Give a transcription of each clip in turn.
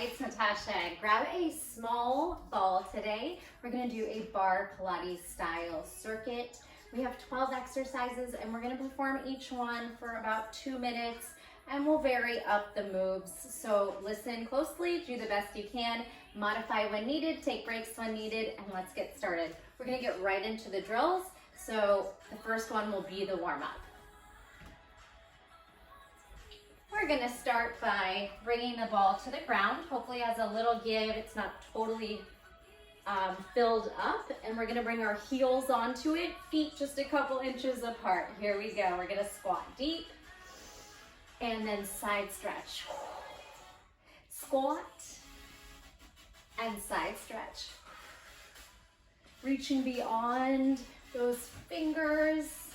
it's Natasha. Grab a small ball today. We're gonna do a bar Pilates style circuit. We have 12 exercises and we're gonna perform each one for about 2 minutes and we'll vary up the moves. So listen closely, do the best you can, modify when needed, take breaks when needed, and let's get started. We're gonna get right into the drills. So the first one will be the warm-up. We're gonna start by bringing the ball to the ground. Hopefully it has a little give, it's not totally filled up. And we're gonna bring our heels onto it, feet just a couple inches apart. Here we go, we're gonna squat deep and then side stretch. Squat and side stretch. Reaching beyond those fingers,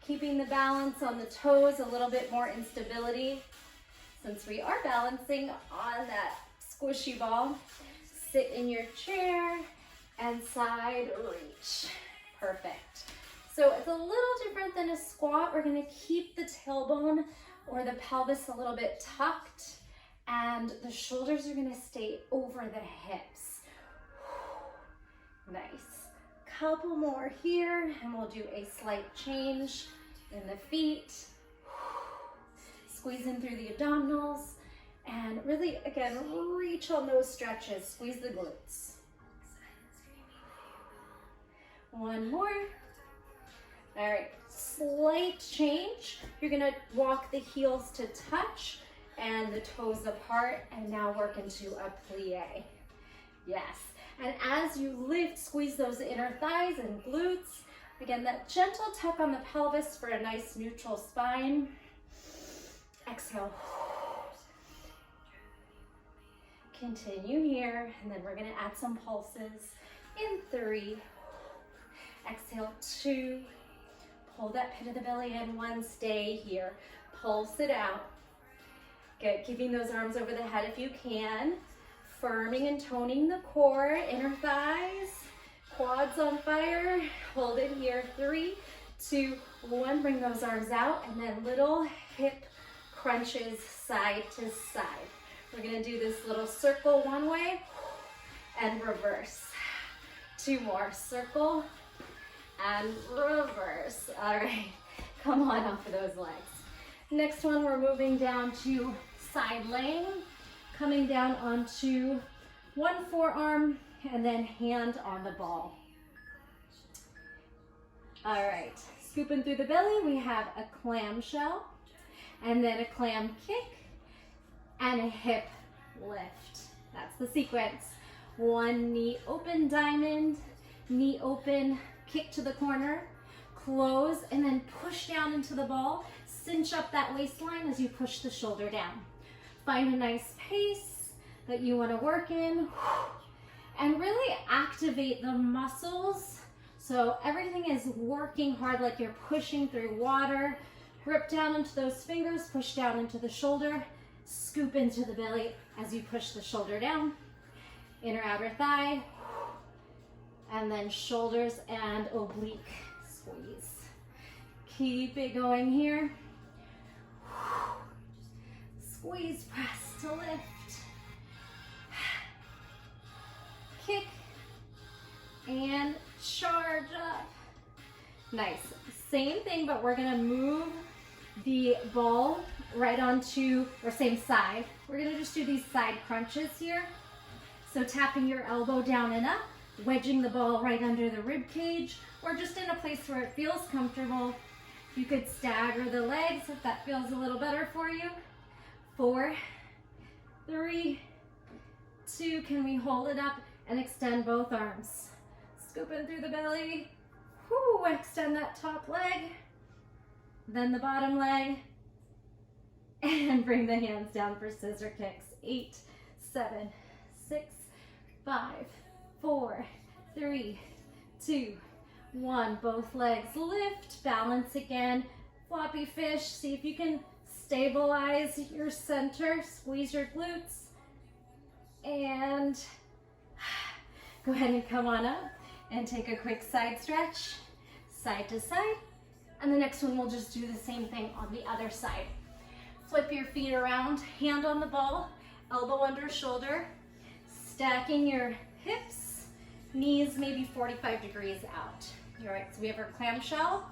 keeping the balance on the toes, a little bit more instability. Since we are balancing on that squishy ball, sit in your chair and side reach. Perfect. So it's a little different than a squat. We're gonna keep the tailbone or the pelvis a little bit tucked and the shoulders are gonna stay over the hips. Nice. Couple more here and we'll do a slight change in the feet. Squeeze in through the abdominals and really, again, reach on those stretches. Squeeze the glutes. One more. All right, slight change. You're gonna walk the heels to touch and the toes apart and now work into a plie. Yes, and as you lift, squeeze those inner thighs and glutes. Again, that gentle tuck on the pelvis for a nice neutral spine. Exhale. Continue here, and then we're gonna add some pulses in 3. Exhale, 2. Pull that pit of the belly in, 1, stay here. Pulse it out. Good, keeping those arms over the head if you can. Firming and toning the core, inner thighs, quads on fire. Hold it here, 3, 2, 1. Bring those arms out, and then little hip crunches side to side. We're gonna do this little circle one way and reverse. 2 more, circle and reverse. All right, come on off of those legs. Next one, we're moving down to side laying, coming down onto one forearm and then hand on the ball. All right, scooping through the belly, we have a clamshell and then a clam kick and a hip lift. That's the sequence. 1 knee open diamond, knee open, kick to the corner, close, and then push down into the ball. Cinch up that waistline as you push the shoulder down. Find a nice pace that you want to work in and really activate the muscles. So everything is working hard like you're pushing through water. Grip down into those fingers, push down into the shoulder, scoop into the belly as you push the shoulder down. Inner outer thigh, and then shoulders and oblique squeeze. Keep it going here. Squeeze, press to lift. Kick and charge up. Nice. Same thing, but we're gonna move the ball right onto, or same side. We're gonna just do these side crunches here. So tapping your elbow down and up, wedging the ball right under the rib cage, or just in a place where it feels comfortable. You could stagger the legs if that feels a little better for you. 4, 3, 2, can we hold it up and extend both arms? Scooping through the belly. Whoo, extend that top leg, then the bottom leg, and bring the hands down for scissor kicks. 8, 7, 6, 5, 4, 3, 2, 1. Both legs lift, balance again. Floppy fish, see if you can stabilize your center, squeeze your glutes, and go ahead and come on up and take a quick side stretch, side to side. And the next one, we'll just do the same thing on the other side. Flip your feet around, hand on the ball, elbow under shoulder, stacking your hips, knees maybe 45 degrees out. All right, so we have our clamshell,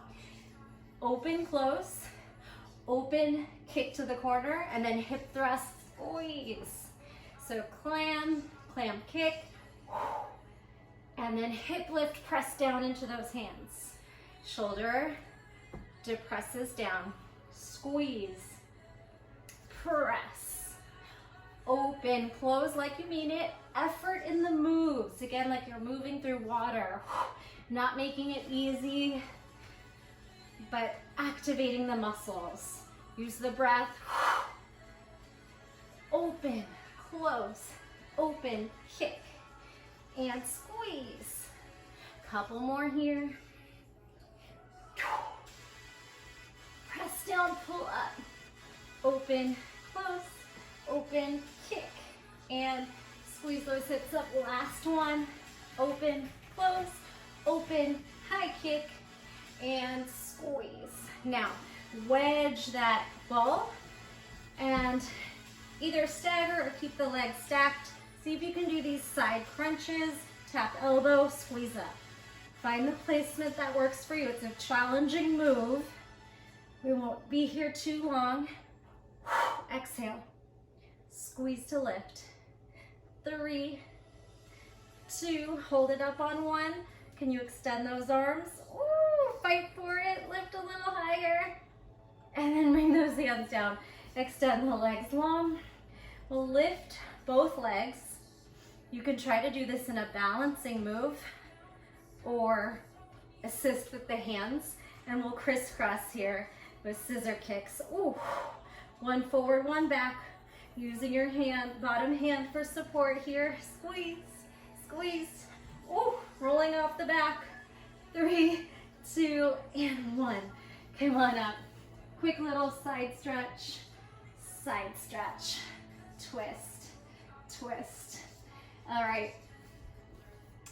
open, close, open, kick to the corner, and then hip thrust, squeeze. So clam, clam, kick, and then hip lift, press down into those hands. Shoulder depresses down, squeeze, press, open, close like you mean it, effort in the moves. Again, like you're moving through water, not making it easy, but activating the muscles. Use the breath, open, close, open, kick, and squeeze. Couple more here. Press down, pull up, open, close, open, kick, and squeeze those hips up. Last one, open, close, open, high kick, and squeeze. Now, wedge that ball and either stagger or keep the legs stacked. See if you can do these side crunches, tap elbow, squeeze up. Find the placement that works for you. It's a challenging move. We won't be here too long. Exhale, squeeze to lift. 3, 2, hold it up on 1. Can you extend those arms? Ooh, fight for it, lift a little higher. And then bring those hands down. Extend the legs long. We'll lift both legs. You can try to do this in a balancing move or assist with the hands, and we'll crisscross here with scissor kicks. Ooh, 1 forward, 1 back. Using your hand, bottom hand for support here. Squeeze, squeeze. Ooh, rolling off the back. 3, 2, and 1. Come on up. Quick little side stretch, twist, twist. All right,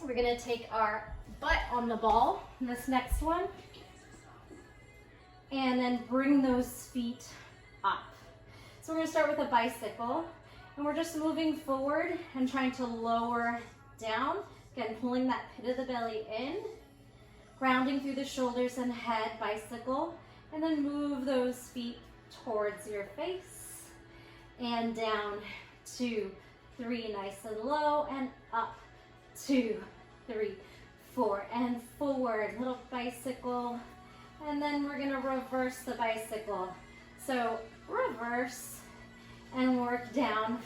we're gonna take our butt on the ball in this next one, and then bring those feet up. So we're gonna start with a bicycle, and we're just moving forward and trying to lower down. Again, pulling that pit of the belly in, grounding through the shoulders and head, bicycle, and then move those feet towards your face, and down, 2, 3, nice and low, and up, 2, 3, 4, and forward, little bicycle, and then we're gonna reverse the bicycle. So reverse and work down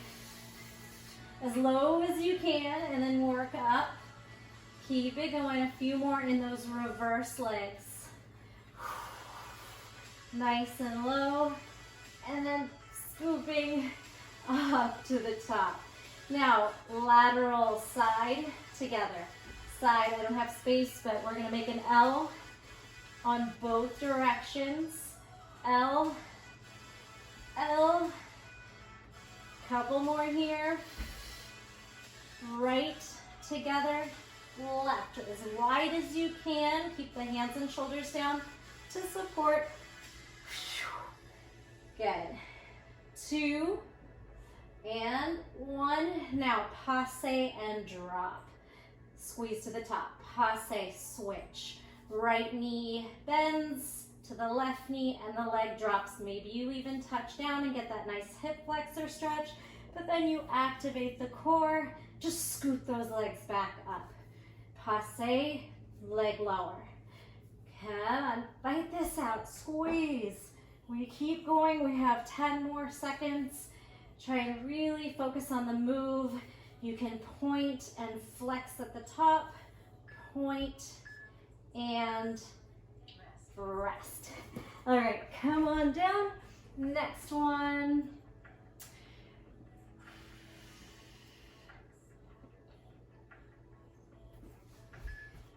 as low as you can, and then work up. Keep it going, a few more in those reverse legs. Nice and low, and then scooping up to the top. Now, lateral side together. Side, I don't have space, but we're gonna make an L on both directions. L, L, couple more here. Right together, left, as wide as you can. Keep the hands and shoulders down to support. Good. 2 and 1. Now passe and drop. Squeeze to the top. Passe, switch. Right knee bends to the left knee and the leg drops. Maybe you even touch down and get that nice hip flexor stretch, but then you activate the core. Just scoot those legs back up. Passe, leg lower. Come on, bite this out, squeeze. We keep going, we have 10 more seconds. Try to really focus on the move. You can point and flex at the top, point and rest. All right, come on down. Next one.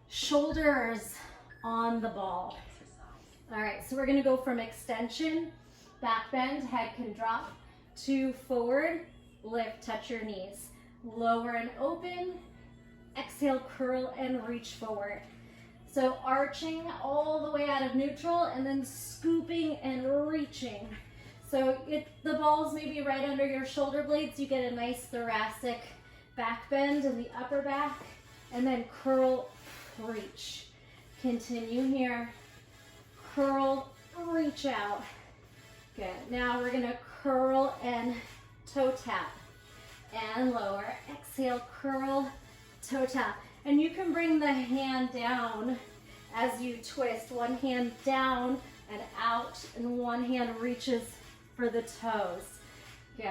Shoulders on the ball. All right, so we're gonna go from extension, back bend, head can drop, to forward, lift, touch your knees. Lower and open, exhale, curl and reach forward. So arching all the way out of neutral and then scooping and reaching. So the ball's maybe right under your shoulder blades. You get a nice thoracic back bend in the upper back, and then curl, reach. Continue here. Curl, reach out. Good. Now we're gonna curl and toe tap and lower. Exhale, curl, toe tap. And you can bring the hand down as you twist. One hand down and out, and one hand reaches for the toes. Good.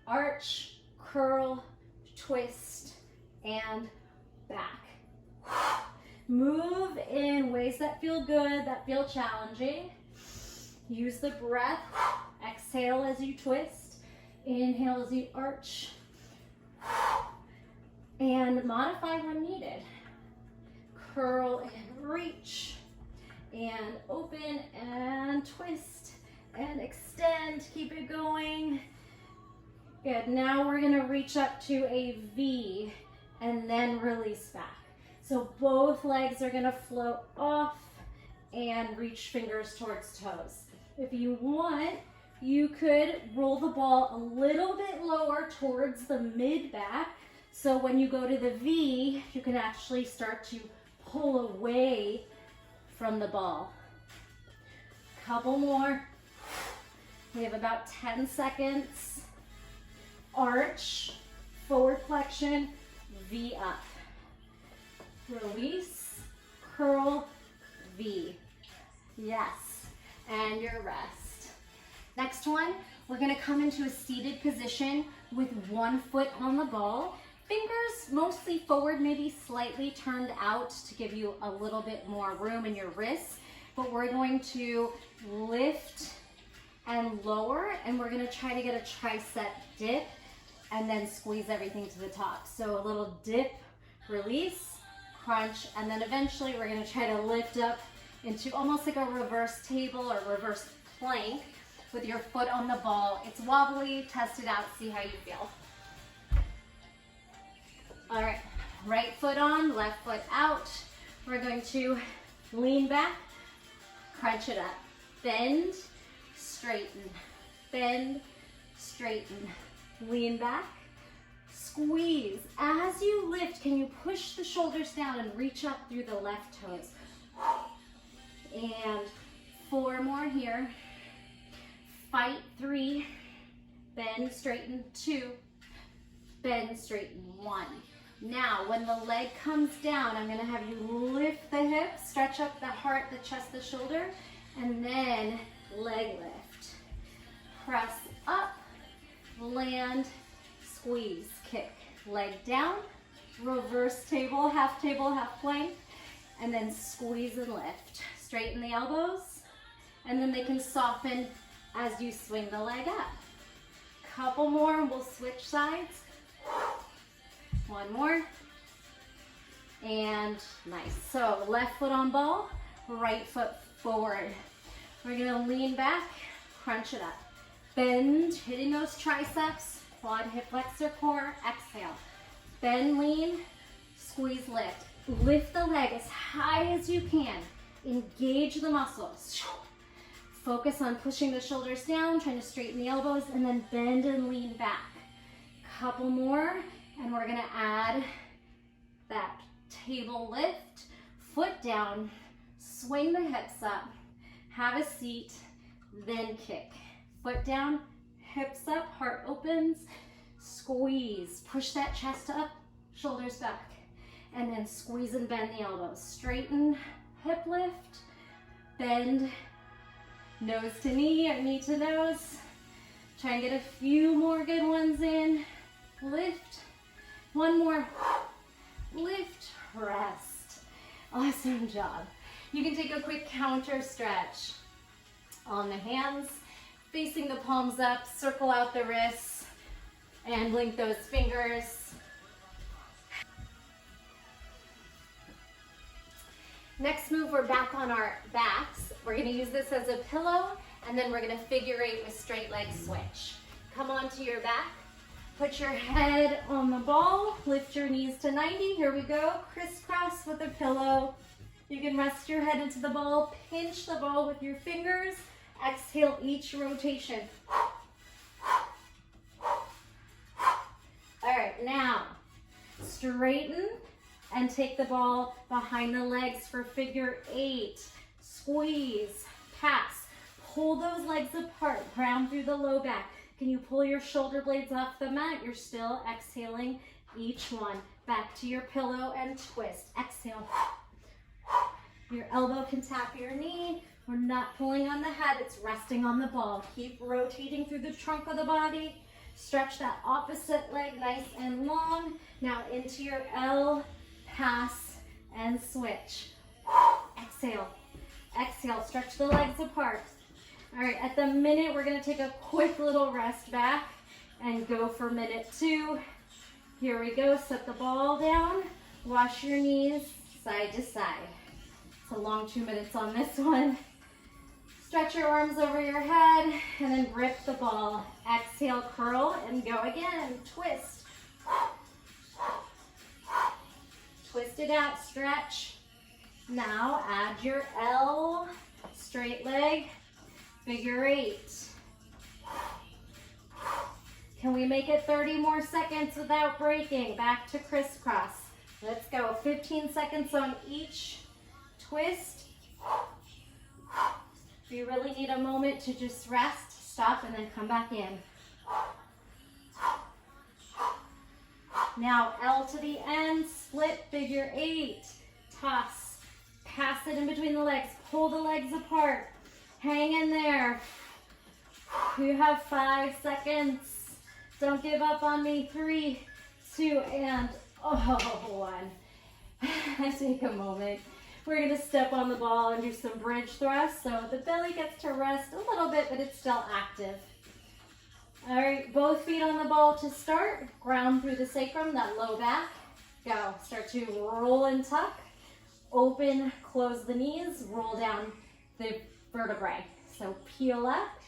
Arch, curl, twist, and back. Move in ways that feel good, that feel challenging. Use the breath. Exhale as you twist. Inhale as you arch. And modify when needed. Curl and reach. And open and twist. And extend. Keep it going. Good. Now we're going to reach up to a V and then release back. So both legs are going to float off and reach fingers towards toes. If you want, you could roll the ball a little bit lower towards the mid back. So when you go to the V, you can actually start to pull away from the ball. Couple more. We have about 10 seconds. Arch, forward flexion, V up. Release, curl, V. Yes, and your rest. Next one, we're gonna come into a seated position with one foot on the ball. Fingers mostly forward, maybe slightly turned out to give you a little bit more room in your wrists. But we're going to lift and lower, and we're gonna try to get a tricep dip and then squeeze everything to the top. So a little dip, release, crunch, and then eventually we're gonna try to lift up into almost like a reverse table or reverse plank with your foot on the ball. It's wobbly, test it out, see how you feel. All right, right foot on, left foot out. We're going to lean back, crunch it up. Bend, straighten, bend, straighten. Lean back, squeeze. As you lift, can you push the shoulders down and reach up through the left toes? And 4 more here. Fight 3, bend, straighten, 2, bend, straighten, 1. Now, when the leg comes down, I'm gonna have you lift the hips, stretch up the heart, the chest, the shoulder, and then leg lift. Press up, land, squeeze, kick, leg down, reverse table, half plank, and then squeeze and lift. Straighten the elbows, and then they can soften as you swing the leg up. Couple more, and we'll switch sides. 1 more, and nice. So left foot on ball, right foot forward. We're gonna lean back, crunch it up. Bend, hitting those triceps, quad hip flexor core, exhale. Bend, lean, squeeze, lift. Lift the leg as high as you can. Engage the muscles. Focus on pushing the shoulders down, trying to straighten the elbows, and then bend and lean back. Couple more, and we're gonna add that table lift, foot down, swing the hips up, have a seat, then kick. Foot down, hips up, heart opens, squeeze. Push that chest up, shoulders back, and then squeeze and bend the elbows. Straighten, hip lift, bend, nose to knee or knee to nose. Try and get a few more good ones in. Lift, 1 more, lift, rest. Awesome job. You can take a quick counter stretch on the hands, facing the palms up, circle out the wrists, and link those fingers. Next move, we're back on our backs. We're gonna use this as a pillow, and then we're gonna figure 8 with straight leg switch. Come onto your back, put your head on the ball, lift your knees to 90, here we go, crisscross with a pillow. You can rest your head into the ball, pinch the ball with your fingers, Exhale each rotation. All right, now straighten and take the ball behind the legs for figure 8. Squeeze, pass, pull those legs apart, ground through the low back. Can you pull your shoulder blades off the mat? You're still exhaling each one. Back to your pillow and twist. Exhale. Your elbow can tap your knee. We're not pulling on the head, it's resting on the ball. Keep rotating through the trunk of the body. Stretch that opposite leg nice and long. Now into your L, pass, and switch. Exhale. Exhale, stretch the legs apart. All right, at the minute, we're gonna take a quick little rest back and go for minute 2. Here we go, set the ball down, wash your knees side to side. It's a long 2 minutes on this one. Stretch your arms over your head and then grip the ball. Exhale, curl, and go again. Twist. Twist it out, stretch. Now add your L, straight leg, figure 8. Can we make it 30 more seconds without breaking? Back to crisscross. Let's go. 15 seconds on each twist. If you really need a moment to just rest, stop and then come back in. Now L to the end, split figure 8. Toss, pass it in between the legs, pull the legs apart. Hang in there. You have 5 seconds. Don't give up on me. 3, 2, and 1. Take a moment. We're going to step on the ball and do some bridge thrusts. So the belly gets to rest a little bit, but it's still active. All right, both feet on the ball to start. Ground through the sacrum, that low back. Go. Start to roll and tuck. Open, close the knees, roll down the vertebrae. So peel up,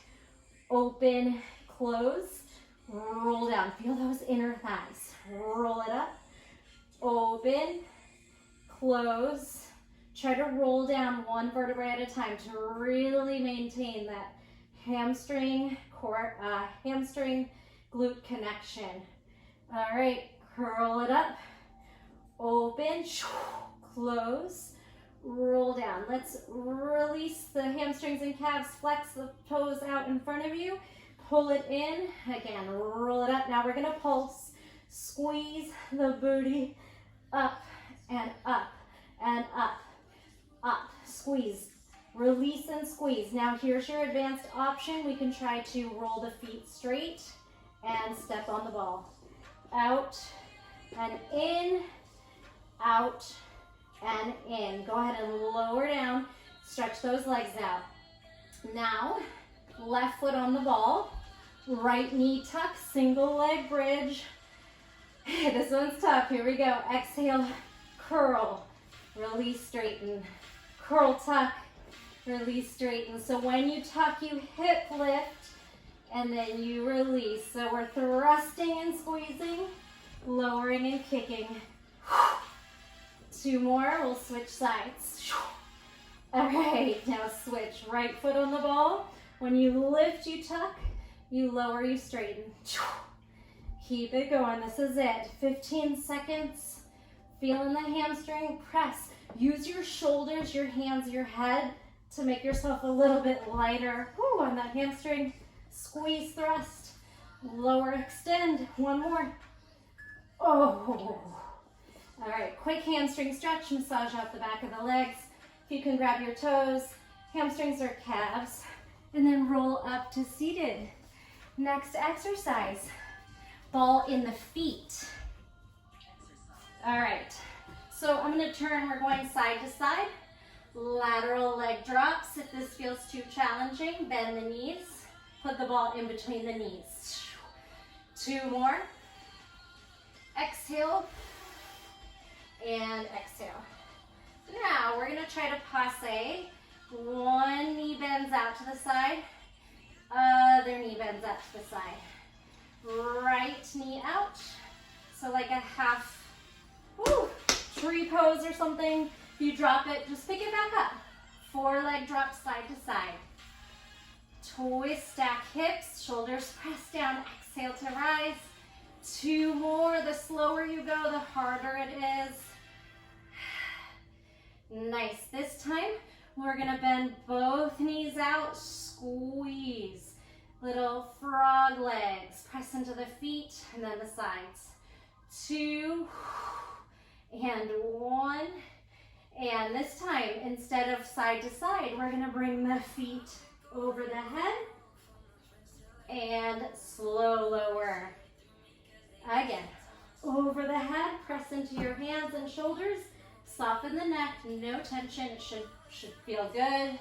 open, close, roll down. Feel those inner thighs. Roll it up, open, close. Try to roll down one vertebrae at a time to really maintain that hamstring, core, hamstring glute connection. All right, curl it up, open, close, roll down. Let's release the hamstrings and calves, flex the toes out in front of you, pull it in, again, roll it up. Now we're gonna pulse, squeeze the booty up and up and up, up, squeeze, release and squeeze. Now here's your advanced option. We can try to roll the feet straight and step on the ball. Out and in, out and in. Go ahead and lower down, stretch those legs out. Now, left foot on the ball, right knee tuck, single leg bridge. This one's tough, here we go. Exhale, curl, release, straighten. Curl, tuck, release, straighten. So when you tuck, you hip lift, and then you release. So we're thrusting and squeezing, lowering and kicking. 2 more, we'll switch sides. All right, now switch. Right foot on the ball. When you lift, you tuck. You lower, you straighten. Keep it going. This is it. 15 seconds. Feeling the hamstring. Press. Use your shoulders, your hands, your head to make yourself a little bit lighter. Woo, on that hamstring. Squeeze, thrust. Lower, extend. 1 more. Oh. All right, quick hamstring stretch. Massage out the back of the legs. If you can grab your toes, hamstrings or calves, and then roll up to seated. Next exercise, ball in the feet. All right, so I'm gonna turn, we're going side to side. Lateral leg drops. If this feels too challenging, bend the knees. Put the ball in between the knees. 2 more. Exhale and exhale. Now we're gonna try to passe. One knee bends out to the side, other knee bends out to the side. Right knee out, so like a half tree pose or something. If you drop it, just pick it back up. 4 leg drops side to side. Twist, stack hips, shoulders press down, exhale to rise. 2 more. The slower you go, the harder it is. Nice. This time, we're gonna bend both knees out, squeeze. Little frog legs. Press into the feet and then the sides. 2 and 1. And this time, instead of side to side, we're gonna bring the feet over the head and slow lower. Again, over the head, press into your hands and shoulders, soften the neck, no tension, it should feel good.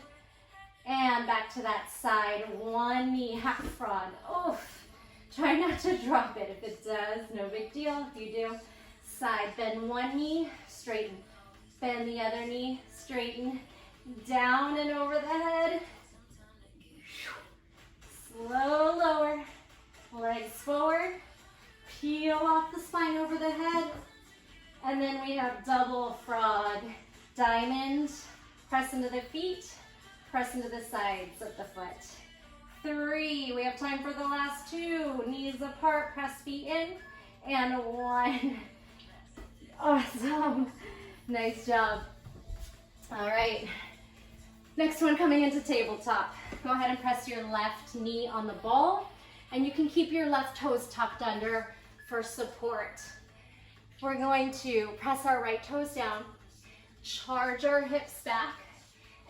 And back to that side, 1 knee, half frog. Oof, try not to drop it. If it does, no big deal. If you do, side, bend 1 knee, straighten. Bend the other knee, straighten, down and over the head. Slow lower, legs forward, peel off the spine over the head. And then we have double frog, diamond, press into the feet, press into the sides of the foot. 3, we have time for the last 2, knees apart, press feet in, and 1. Awesome. Nice job. All right. Next one coming into tabletop. Go ahead and press your left knee on the ball, and you can keep your left toes tucked under for support. We're going to press our right toes down, charge our hips back,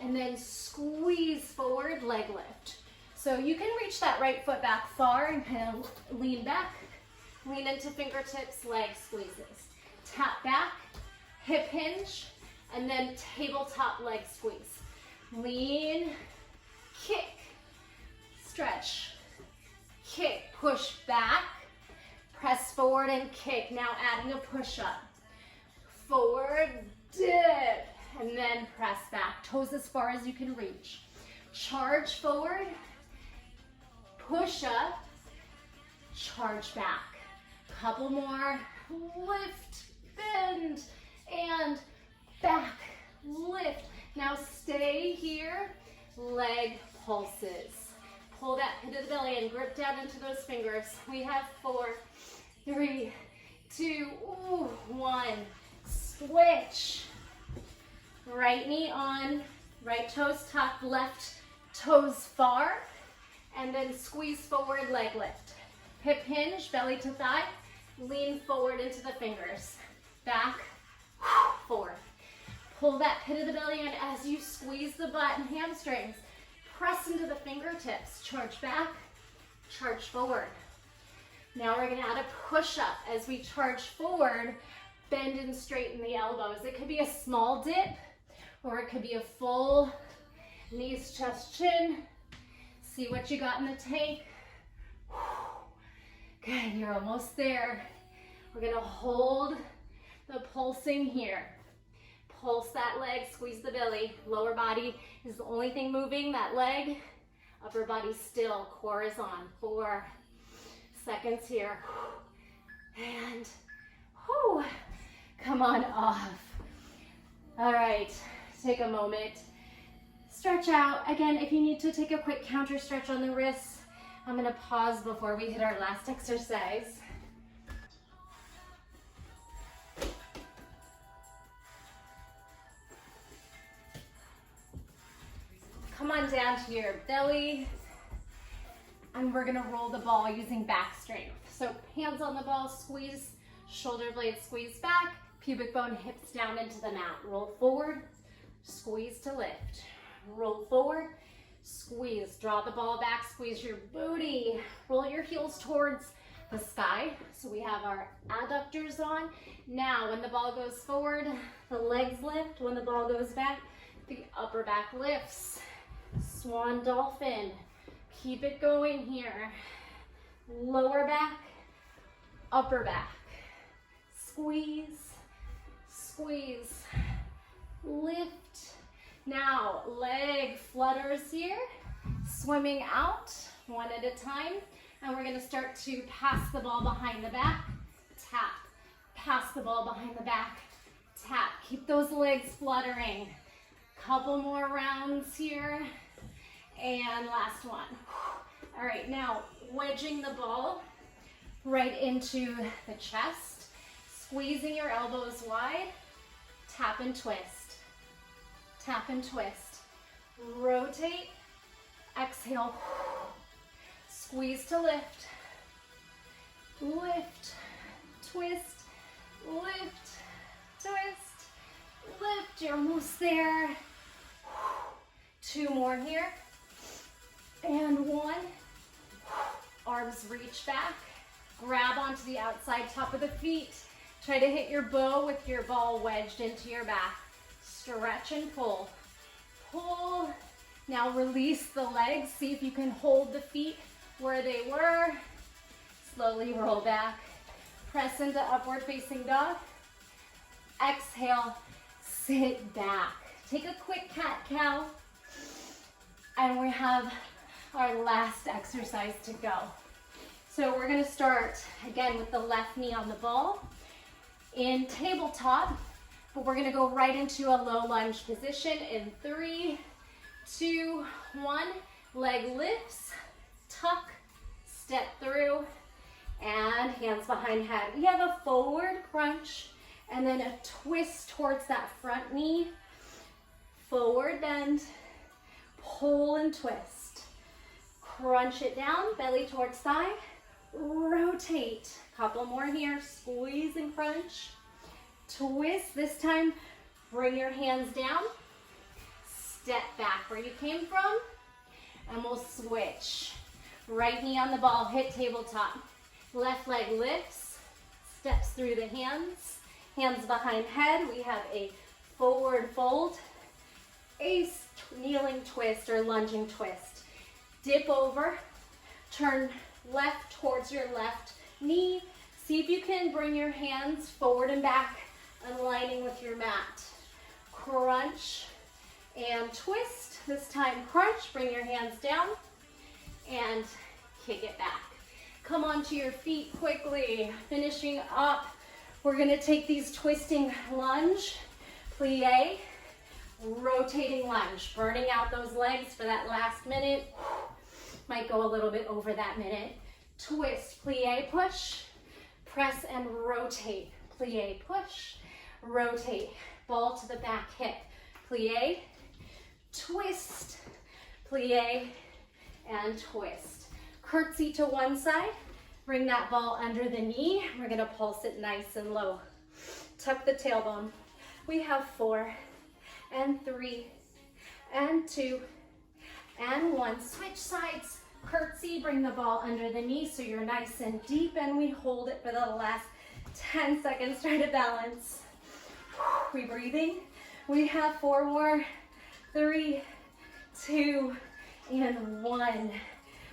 and then squeeze forward, leg lift. So you can reach that right foot back far and kind of lean back, lean into fingertips, leg squeezes. Tap back, hip hinge, and then tabletop leg squeeze. Lean, kick, stretch, kick, push back, press forward and kick. Now adding a push up. Forward, dip, and then press back. Toes as far as you can reach. Charge forward, push up, charge back. Couple more, lift, bend, and back, lift. Now stay here, leg pulses. Pull that pit of the belly and grip down into those fingers. We have 4, 3, 2, 1. Switch. Right knee on, right toes tucked, left toes far, and then squeeze forward, leg lift. Hip hinge, belly to thigh, lean forward into the fingers. Back, forward. Pull that pit of the belly in as you squeeze the butt and hamstrings. Press into the fingertips. Charge back, charge forward. Now we're gonna add a push up as we charge forward, bend and straighten the elbows. It could be a small dip, or it could be a full knees, chest, chin. See what you got in the tank. Good, you're almost there. We're gonna hold the pulsing here. Pulse that leg, squeeze the belly. Lower body is the only thing moving, that leg. Upper body still, core is on. 4 seconds here. And come on off. All right, take a moment. Stretch out. Again, if you need to take a quick counter stretch on the wrists, I'm gonna pause before we hit our last exercise. Come on down to your belly, and we're gonna roll the ball using back strength. So hands on the ball, squeeze, shoulder blades squeeze back, pubic bone hips down into the mat. Roll forward, squeeze to lift. Roll forward, squeeze, draw the ball back, squeeze your booty. Roll your heels towards the sky. So we have our adductors on. Now when the ball goes forward, the legs lift. When the ball goes back, the upper back lifts. Swan dolphin. Keep it going here. Lower back, upper back. Squeeze, squeeze, lift. Now leg flutters here, swimming out one at a time. And we're gonna start to pass the ball behind the back, tap. Pass the ball behind the back, tap. Keep those legs fluttering. Couple more rounds here. And last one. All right, now wedging the ball right into the chest, squeezing your elbows wide, tap and twist, tap and twist. Rotate, exhale, squeeze to lift, lift, twist, lift, twist, lift. You're almost there. 2 more here. And 1. Arms reach back. Grab onto the outside top of the feet. Try to hit your bow with your ball wedged into your back. Stretch and pull. Pull. Now release the legs. See if you can hold the feet where they were. Slowly roll back. Press into upward facing dog. Exhale, sit back. Take a quick cat-cow. And we have our last exercise to go. So we're gonna start again with the left knee on the ball in tabletop, but we're gonna go right into a low lunge position in 3, 2, 1. Leg lifts, tuck, step through, and hands behind head. We have a forward crunch and then a twist towards that front knee. Forward bend, pull and twist. Crunch it down, belly towards thigh. Rotate. Couple more here. Squeeze and crunch. Twist. This time, bring your hands down. Step back where you came from. And we'll switch. Right knee on the ball, hit tabletop. Left leg lifts, steps through the hands. Hands behind head. We have a forward fold, a kneeling twist or lunging twist. Dip over, turn left towards your left knee. See if you can bring your hands forward and back, aligning with your mat. Crunch and twist. This time crunch, bring your hands down and kick it back. Come onto your feet quickly. Finishing up, we're gonna take these twisting lunge, plie, rotating lunge, burning out those legs for that last minute. Might go a little bit over that minute. Twist, plie, push, press and rotate. Plie, push, rotate. Ball to the back hip. Plie, twist, plie, and twist. Curtsy to one side. Bring that ball under the knee. We're gonna pulse it nice and low. Tuck the tailbone. We have 4 and 3 and 2 and 1. Switch sides. Curtsy, bring the ball under the knee so you're nice and deep, and we hold it for the last 10 seconds. Try to balance. We breathing. We have 4 more. 3, 2, and 1.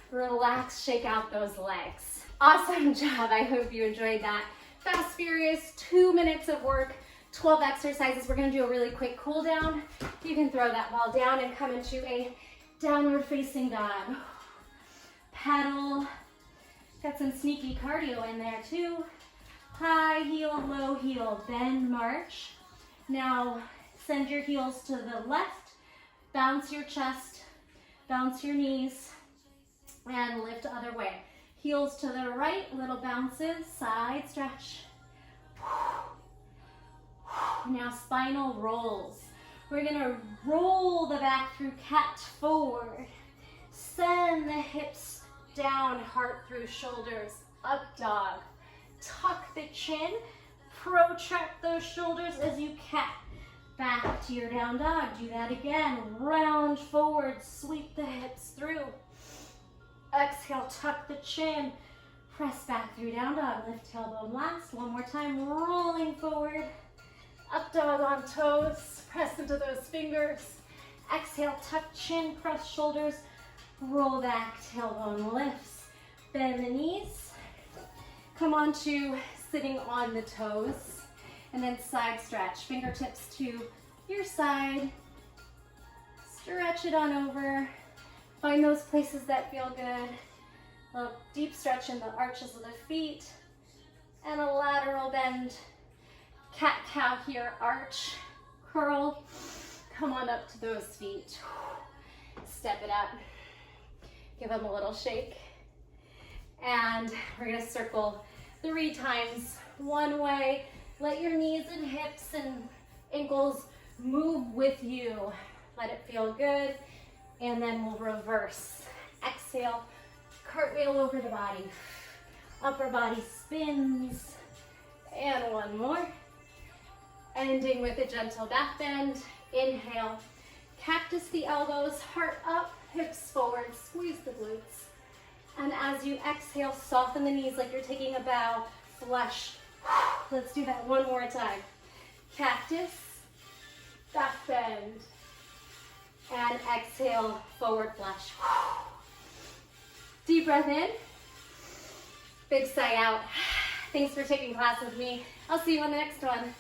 Relax, shake out those legs. Awesome job. I hope you enjoyed that. Fast, furious, 2 minutes of work, 12 exercises. We're gonna do a really quick cool down. You can throw that ball down and come into a downward facing dog. Pedal. Got some sneaky cardio in there too. High heel, low heel, bend, march. Now send your heels to the left, bounce your chest, bounce your knees, and lift the other way. Heels to the right, little bounces, side stretch. Now spinal rolls. We're gonna roll the back through cat forward. Send the hips down, heart through shoulders, up dog. Tuck the chin, protract those shoulders as you cat. Back to your down dog. Do that again. Round forward, sweep the hips through. Exhale, tuck the chin, press back through down dog, lift tailbone last. One more time, rolling forward, up dog on toes, press into those fingers. Exhale, tuck chin, press shoulders, roll back, tailbone lifts. Bend the knees, come on to sitting on the toes, and then side stretch, fingertips to your side, stretch it on over. Find those places that feel good. A deep stretch in the arches of the feet. And a lateral bend. Cat-cow here, arch, curl. Come on up to those feet. Step it up. Give them a little shake. And we're gonna circle 3 times one way. Let your knees and hips and ankles move with you. Let it feel good. And then we'll reverse. Exhale, cartwheel over the body. Upper body spins. And one more. Ending with a gentle back bend. Inhale, cactus the elbows, heart up, hips forward, squeeze the glutes. And as you exhale, soften the knees like you're taking a bow, flush. Let's do that one more time. Cactus, back bend, and exhale, forward flush. Deep breath in, big sigh out. Thanks for taking class with me. I'll see you on the next one.